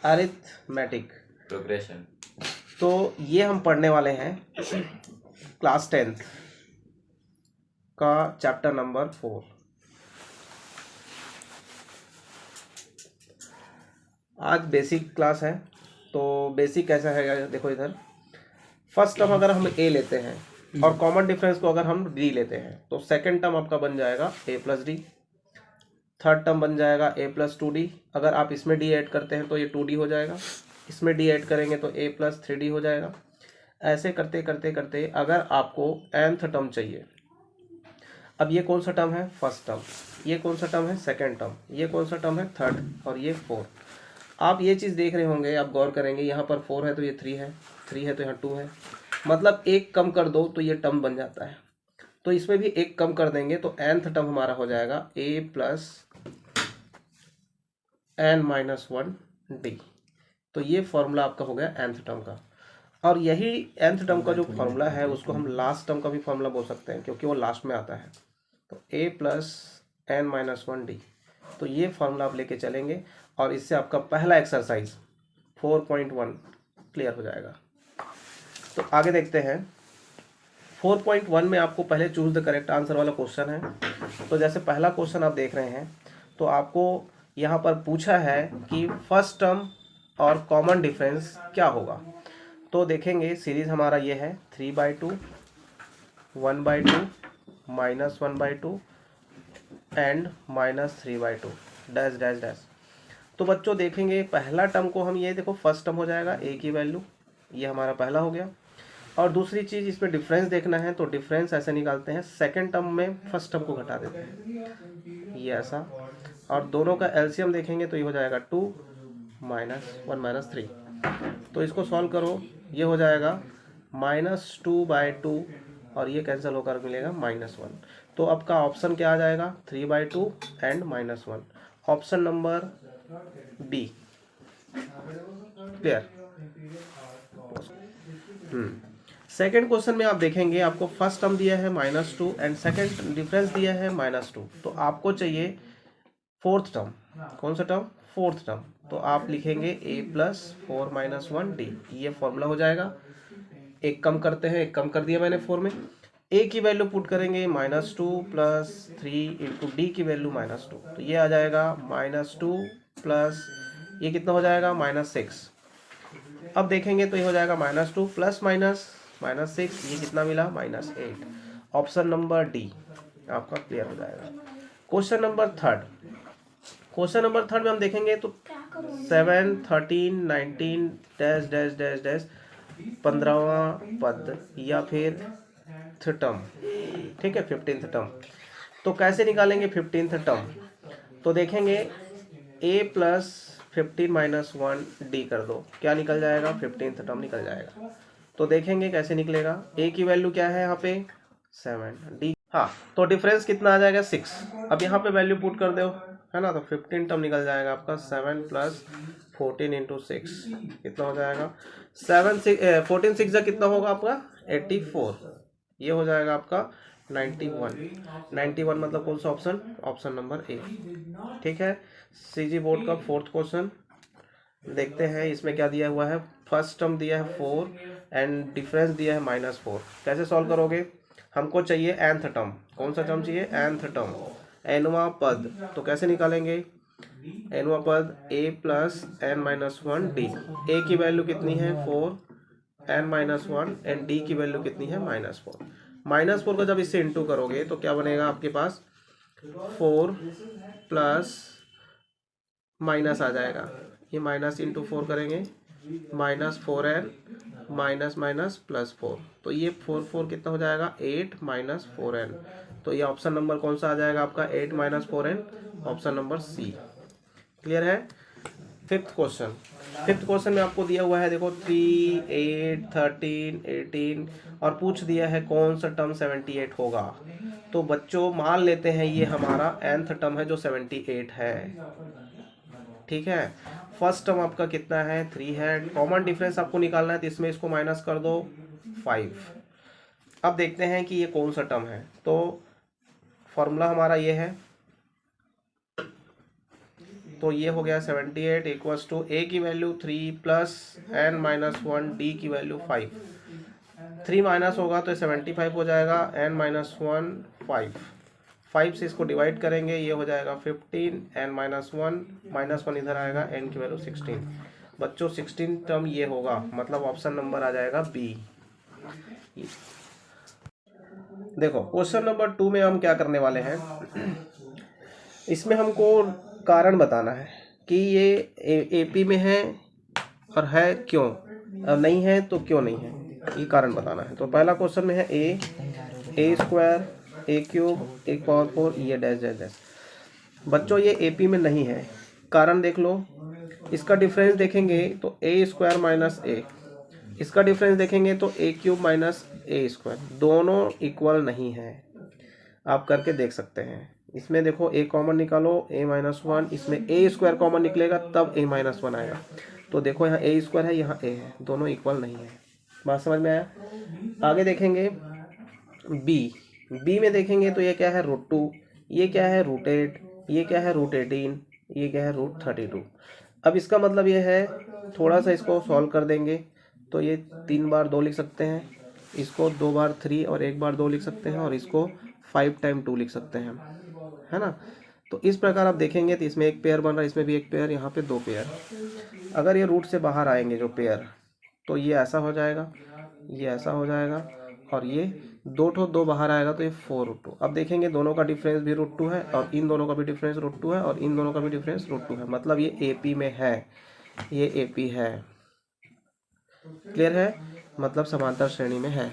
Arithmetic progression. तो ये हम पढ़ने वाले हैं क्लास 10th का चैप्टर नंबर 4। आज बेसिक क्लास है। तो बेसिक कैसा है, देखो इधर फर्स्ट टर्म अगर हम ए लेते हैं और कॉमन डिफरेंस को अगर हम डी लेते हैं तो सेकंड टर्म आपका बन जाएगा ए प्लस डी, थर्ड टर्म बन जाएगा ए प्लस टू डी। अगर आप इसमें डी ऐड करते हैं तो ये टू डी हो जाएगा, इसमें डी ऐड करेंगे तो ए प्लस थ्री डी हो जाएगा। ऐसे करते करते करते अगर आपको nth टर्म चाहिए, अब ये कौन सा टर्म है, फर्स्ट टर्म, ये कौन सा टर्म है, सेकंड टर्म, ये कौन सा टर्म है, थर्ड, और ये फोर्थ। आप ये चीज़ देख रहे होंगे, आप गौर करेंगे, यहाँ पर 4 है तो ये 3 है, 3 है तो यहाँ 2 है, मतलब एक कम कर दो तो ये टर्म बन जाता है। तो इसमें भी एक कम कर देंगे तो nth टर्म हमारा हो जाएगा a plus n minus one D. तो ये फॉर्मूला आपका हो गया nth टर्म का। और यही nth टर्म का जो फॉर्मूला है उसको हम लास्ट टर्म का भी फॉर्मूला बोल सकते हैं, क्योंकि वो लास्ट में आता है। तो a plus n minus one D, तो ये फॉर्मूला आप लेके चलेंगे और इससे आपका पहला एक्सरसाइज 4.1 क्लियर हो जाएगा। तो आगे देखते हैं। 4.1 में आपको पहले चूज द करेक्ट आंसर वाला क्वेश्चन है। तो जैसे पहला क्वेश्चन आप देख रहे हैं, तो आपको यहाँ पर पूछा है कि फर्स्ट टर्म और कॉमन डिफरेंस क्या होगा। तो देखेंगे सीरीज हमारा ये है 3/2, 1/2, -1/2 एंड -3/2 डैश डैश डैश। तो बच्चों देखेंगे पहला टर्म को हम, ये देखो फर्स्ट टर्म हो जाएगा ए की वैल्यू, ये हमारा पहला हो गया। और दूसरी चीज़ इसमें डिफरेंस देखना है, तो डिफरेंस ऐसे निकालते हैं, सेकंड टर्म में फर्स्ट टर्म को घटा देते हैं, ये ऐसा। और दोनों का एलसीएम देखेंगे तो ये हो जाएगा 2 -1 -3। तो इसको सॉल्व करो, ये हो जाएगा -2/2 और ये कैंसिल होकर मिलेगा -1। तो आपका ऑप्शन क्या आ जाएगा, 3/2 and -1, option number B. Clear. Second question में आप देखेंगे आपको फर्स्ट टर्म दिया है -2 एंड सेकेंड डिफरेंस दिया है -2। तो आपको चाहिए फोर्थ टर्म। कौन सा टर्म, फोर्थ टर्म। तो आप लिखेंगे a प्लस 4 माइनस 1 डी, ये फॉर्मूला हो जाएगा। एक कम करते हैं, एक कम कर दिया मैंने 4 में। a की वैल्यू पुट करेंगे -2 प्लस 3 इंटू डी की वैल्यू -2, तो ये आ जाएगा -2 प्लस ये कितना हो जाएगा -6। अब देखेंगे तो ये हो जाएगा -2 प्लस -6, ये कितना मिला -8। ऑप्शन नंबर डी आपका क्लियर हो जाएगा। Question number third, question number third में हम देखेंगे तो 7, 13, 19 डैश डैश डैश डैश 15वां पद या फिर टर्म, ठीक है, 15th टर्म। तो कैसे निकालेंगे 15th टर्म, तो देखेंगे a प्लस 15 माइनस 1 डी कर दो, क्या निकल जाएगा, 15th टर्म निकल जाएगा। तो देखेंगे कैसे निकलेगा, a की वैल्यू क्या है यहाँ पे 7, डी, हाँ, तो डिफरेंस कितना आ जाएगा 6। अब यहाँ पे वैल्यू पुट कर दो, है ना, तो 15 टर्म निकल जाएगा आपका 7 प्लस 14 इंटू 6, कितना हो जाएगा 14 6 कितना होगा आपका 84, ये हो जाएगा आपका 91 मतलब कौन सा ऑप्शन, ऑप्शन नंबर ए। ठीक है, सीजी बोर्ड का फोर्थ क्वेश्चन देखते हैं। इसमें क्या दिया हुआ है, फर्स्ट टर्म दिया है 4 एंड डिफरेंस दिया है -4। कैसे सॉल्व करोगे, हमको चाहिए nth टर्म, कौन सा टर्म चाहिए, nth टर्म, nवां पद। तो कैसे निकालेंगे, nवां पद a plus n minus 1 D, a की वैल्यू कितनी है 4, n माइनस 1 एंड डी की वैल्यू कितनी है -4। -4 को जब इससे इंटू करोगे तो क्या बनेगा आपके पास, 4 प्लस माइनस आ जाएगा, ये माइनस इंटू 4 करेंगे, -4n माइनस माइनस +4, तो ये 4 कितना हो जाएगा 8 माइनस 4n। तो ये ऑप्शन नंबर कौन सा आ जाएगा आपका 8 minus 4n, option number C. Clear है। फिफ्थ क्वेश्चन में आपको दिया हुआ है, देखो 3, 8, 13, 18 और पूछ दिया है कौन सा टर्म 78 होगा। तो बच्चों मान लेते हैं ये हमारा nth टर्म है जो 78 है, ठीक है। फर्स्ट टर्म आपका कितना है 3 है, कॉमन डिफरेंस आपको निकालना है तो इसमें इसको माइनस कर दो 5। अब देखते हैं कि ये कौन सा टर्म है। तो फॉर्मूला हमारा ये है, तो ये हो गया 78 इक्वल्स टू ए की value 3 plus n minus 1 D की वैल्यू 5। 3 माइनस होगा तो 75 हो जाएगा, n माइनस 1 5। 5 से इसको डिवाइड करेंगे, ये हो जाएगा 15, n माइनस 1 इधर आएगा, n की वैल्यू 16। बच्चों 16 टर्म ये होगा, मतलब ऑप्शन नंबर आ जाएगा बी। देखो क्वेश्चन नंबर 2 में हम क्या करने वाले हैं, इसमें हमको कारण बताना है कि ये एपी में है और है क्यों, और नहीं है तो क्यों नहीं है, ये कारण बताना है। तो पहला क्वेश्चन में है ए स्क्वायर ए क्यूब एक पावर 4 ये डैश डैश डैश। बच्चों ये एपी में नहीं है, कारण देख लो। इसका डिफरेंस देखेंगे तो ए स्क्वायर माइनस ए, इसका डिफरेंस देखेंगे तो ए क्यूब माइनस ए स्क्वायर, दोनों इक्वल नहीं है। आप करके देख सकते हैं। इसमें देखो ए कॉमन निकालो, ए माइनस 1, इसमें ए स्क्वायर कॉमन निकलेगा तब ए माइनस 1 आएगा। तो देखो यहाँ ए स्क्वायर है, यहाँ ए है, दोनों इक्वल नहीं है। बात समझ में आया? आगे देखेंगे बी में देखेंगे तो ये क्या है √2, ये क्या है √8, ये क्या है √18, ये क्या है √32। अब इसका मतलब ये है, थोड़ा सा इसको सॉल्व कर देंगे तो ये 3 बार 2 लिख सकते हैं, इसको 2 बार 3 और 1 बार 2 लिख सकते हैं, और इसको 5 टाइम 2 लिख सकते हैं, है ना। तो इस प्रकार आप देखेंगे तो इसमें एक पेयर बन रहा है, इसमें भी एक पेयर, यहाँ पे 2 पेयर। अगर ये रूट से बाहर आएंगे जो पेयर, तो ये ऐसा हो जाएगा, ये ऐसा हो जाएगा, और ये 2 बाहर आएगा तो ये 4√2। अब देखेंगे दोनों का डिफरेंस भी √2 है, और इन दोनों का भी डिफरेंस √2 है, और इन दोनों का भी डिफरेंस √2 है, मतलब ये एपी में है, ये एपी है। क्लियर है? मतलब समांतर श्रेणी में है।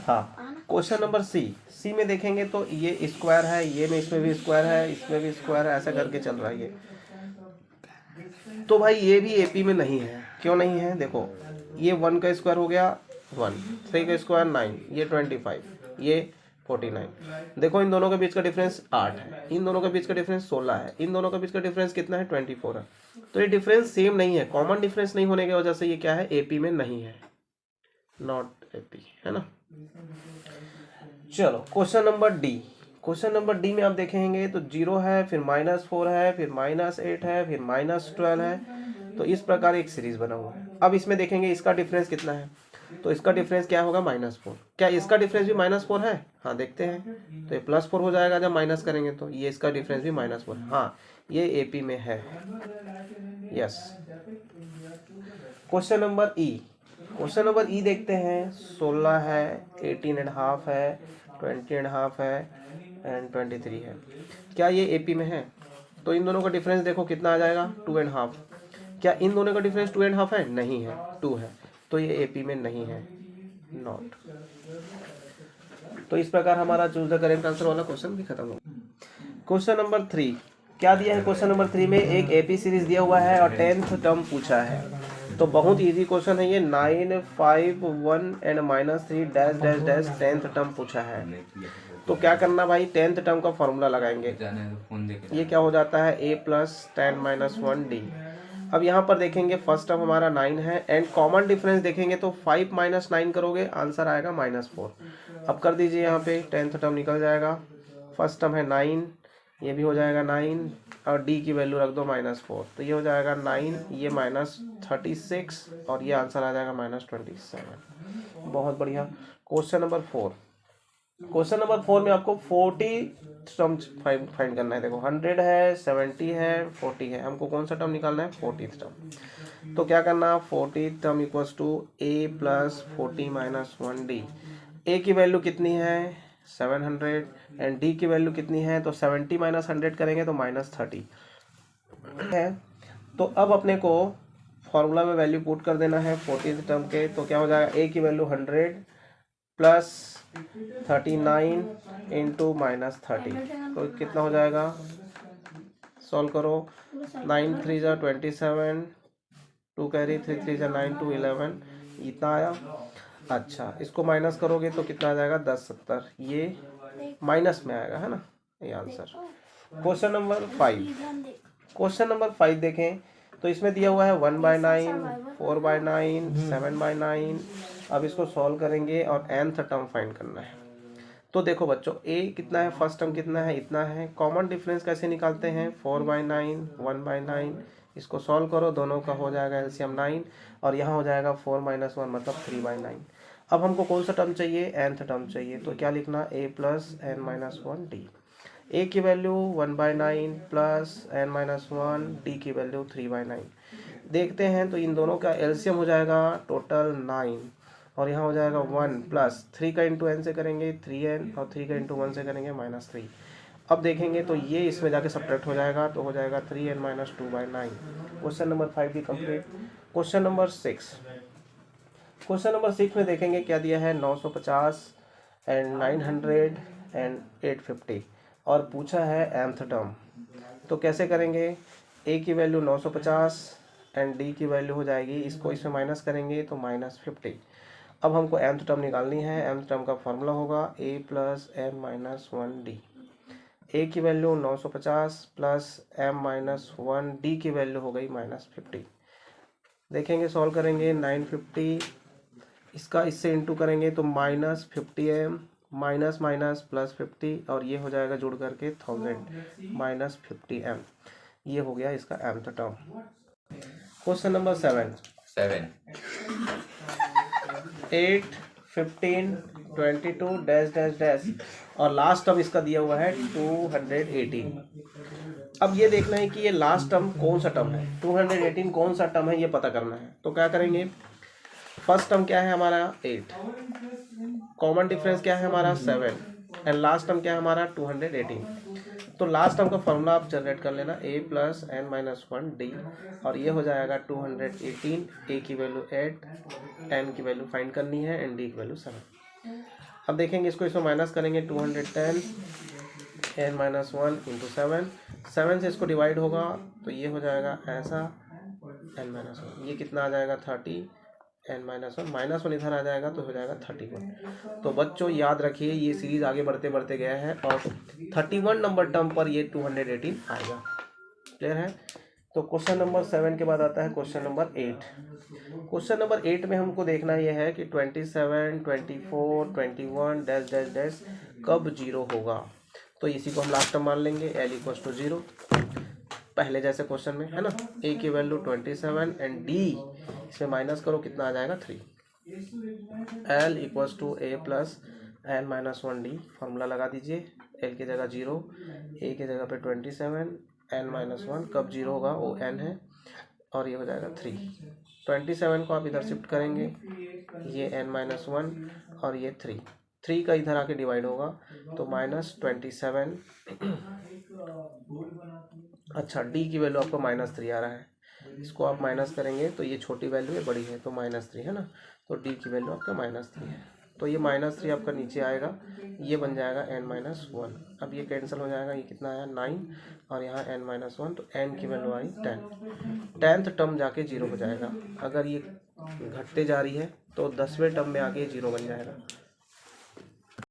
हाँ, क्वेश्चन नंबर सी में देखेंगे तो ये स्क्वायर है, ये में इसमें भी स्क्वायर है, इसमें भी स्क्वायर है, ऐसा करके चल रहा है ये। तो भाई ये भी एपी में नहीं है। क्यों नहीं है? देखो ये 1 का स्क्वायर हो गया 1, 3 का स्क्वायर 9, ये 25, ये 49। देखो इन दोनों के बीच का डिफरेंस 8 है, इन दोनों के बीच का डिफरेंस 16 है, इन दोनों के बीच का डिफरेंस कितना है 24 है। तो ये डिफरेंस सेम नहीं है, कॉमन डिफरेंस नहीं होने की वजह से ये क्या है, एपी में नहीं है, नॉट एपी, है ना। चलो question number D. Question number D में आप देखेंगे तो 0 है, फिर -4 है, फिर -8 है, फिर -12 है। तो इस प्रकार एक सीरीज बना हुआ है। अब इसमें देखेंगे इसका डिफरेंस कितना है, तो इसका डिफरेंस क्या होगा -4। क्या इसका डिफरेंस भी -4 है? हाँ देखते हैं, तो ये +4 हो जाएगा जब माइनस करेंगे, तो ये इसका डिफरेंस भी -4 है। हाँ ये एपी में है, यस। क्वेश्चन नंबर ई। क्वेश्चन नंबर ई देखते हैं, 16 है, 18.5 है, 20.5 है, एंड 23 है। क्या ये एपी में है? तो इन दोनों का डिफरेंस देखो कितना आ जाएगा 2.5। क्या इन दोनों का डिफरेंस 2.5 है? नहीं है, 2 है, तो ये एपी में नहीं है, नॉट। तो इस प्रकार हमारा चूज द करेक्ट आंसर वाला क्वेश्चन भी खत्म हो। क्वेश्चन नंबर 3 क्या दिया है? क्वेश्चन नंबर 3 में एक एपी सीरीज दिया हुआ है और 10th टर्म पूछा है। तो बहुत इजी क्वेश्चन है ये, 9, 5, 1 and -3 dash dash dash 10th term पूछा है। तो क्या करना भाई, 10th टर्म का फॉर्मूला लगाएंगे। ये क्या हो जाता है, a + 10 - 1 d। अब यहाँ पर देखेंगे फर्स्ट टर्म हमारा 9 है, एंड कॉमन डिफरेंस देखेंगे तो 5 - 9 करोगे, आंसर आएगा -4। अब कर दीजिए, यहाँ पे 10th टर्म निकल जाएगा। फर्स्ट टर्म है 9, ये भी हो जाएगा 9, और d की वैल्यू रख दो -4, तो ये हो जाएगा 9, ये -36, और ये आंसर आ जाएगा -27। बहुत बढ़िया। Question number 4। क्वेश्चन नंबर 4 में आपको 40 टर्म फाइंड करना है। देखो 100 है, 70 है, 40 है, हमको कौन सा टर्म निकालना है, 40th टर्म। तो क्या करना, 40th term equals to a + 40 - 1d। a की वैल्यू कितनी है 700, एंड d की वैल्यू कितनी है, तो 70 - 100 करेंगे तो -30 है। तो अब अपने को फॉर्मूला में वैल्यू पुट कर देना है 40th टर्म के। तो क्या हो जाएगा, a की वैल्यू 100 + 39 × -30, तो कितना हो जाएगा, सॉल्व करो। 9 3 = 27, 2 कैरी, 3 3 = 9, 2 11, इतना आया। अच्छा इसको माइनस करोगे तो कितना आ जाएगा, 10 70, ये माइनस में आएगा, है ना, ये answer. Question number 5। Question number 5 देखें तो इसमें दिया हुआ है 1/9, 4/9, 7/9। अब इसको सॉल्व करेंगे और nth टर्म फाइंड करना है। तो देखो बच्चों a कितना है, फर्स्ट टर्म कितना है, इतना है। कॉमन डिफरेंस कैसे निकालते हैं, 4/9 1/9, इसको सॉल्व करो, दोनों का हो जाएगा एलसीएम 9 और यहाँ हो जाएगा 4 - 1 मतलब 3/9। अब हमको कौन सा टर्म चाहिए, nth टर्म चाहिए, तो क्या लिखना, a + n - 1 d। a की वैल्यू 1/9 + n-1, d की वैल्यू 3/9। देखते हैं तो इन दोनों का एलसीएम हो जाएगा टोटल 9 और यहाँ हो जाएगा 1 + 3 का इंटू n से करेंगे 3n और 3 का इंटू 1 से करेंगे -3। अब देखेंगे तो ये इसमें जाके सब्ट्रैक्ट हो जाएगा, तो हो जाएगा 3n - 2/9। क्वेश्चन नंबर 5 भी complete. Question number 6, question number 6 में देखेंगे क्या दिया है, 950 एंड 900 एंड 850 और पूछा है nth टर्म। तो कैसे करेंगे, a की वैल्यू 950 एंड d की वैल्यू हो जाएगी, इसको इसमें माइनस करेंगे तो -50। अब हमको nth टर्म निकालनी है। nth टर्म का फॉर्मूला होगा a + m-1d। a की वैल्यू 950 + m-1, d की वैल्यू हो गई -50। देखेंगे सॉल्व करेंगे, 950 इसका इससे इंटू करेंगे तो -50m माइनस माइनस +50 और ये हो जाएगा जुड़ करके 1000 -50m। ये हो गया इसका mth term. Question number 7 8 15 22 dash dash dash और लास्ट टर्म इसका दिया हुआ है 218। अब ये देखना है कि ये लास्ट टर्म कौन सा टर्म है, 218 कौन सा टर्म है ये पता करना है। तो क्या करेंगे, फर्स्ट टर्म क्या है हमारा 8, कॉमन डिफरेंस क्या है हमारा 7 एंड लास्ट टर्म क्या है हमारा 218। तो लास्ट टर्म का फॉर्मूला आप जनरेट कर लेना, a + n-1d और ये हो जाएगा 218। a की वैल्यू 8, n की वैल्यू फाइंड करनी है एंड d की वैल्यू 7। अब देखेंगे इसको इसमें माइनस करेंगे, 210 n-1 × 7, 7 से इसको डिवाइड होगा तो ये हो जाएगा ऐसा n-1, ये कितना आ जाएगा 30 n-1 -1 इधर आ जाएगा तो हो जाएगा 31। तो बच्चों याद रखिए ये सीरीज आगे बढ़ते बढ़ते गया है और 31 नंबर टर्म पर ये 218 आएगा। क्लियर है। तो क्वेश्चन नंबर 7 के बाद आता है क्वेश्चन नंबर 8। क्वेश्चन नंबर 8 में हमको देखना यह है कि 27 24 21 डैश डैश डैश कब 0 होगा। तो इसी को हम लास्ट टर्म मान लेंगे, l = 0 पहले जैसे क्वेश्चन में है ना। a की वैल्यू 27 एंड d इसमें माइनस करो कितना आ जाएगा 3। l = a + n-1d फॉर्मूला लगा दीजिए, l की जगह 0, a की जगह पे 27, n-1 कब 0 होगा वो n है और ये हो जाएगा 3। 27 को आप इधर शिफ्ट करेंगे, ये n-1 और ये 3 का इधर आके डिवाइड होगा तो -27। अच्छा d की वैल्यू आपको -3 आ रहा है, इसको आप माइनस करेंगे तो ये छोटी वैल्यू है बड़ी है तो -3 है ना। तो d की वैल्यू आपका -3 है तो ये -3 आपका नीचे आएगा, ये बन जाएगा n-1। अब ये कैंसिल हो जाएगा, ये कितना आया 9 और यहाँ n-1 तो n की वैल्यू आई 10। 10th टर्म जाके 0 हो जाएगा। अगर ये घटते जा रही है तो 10वें टर्म में आके 0 बन जाएगा।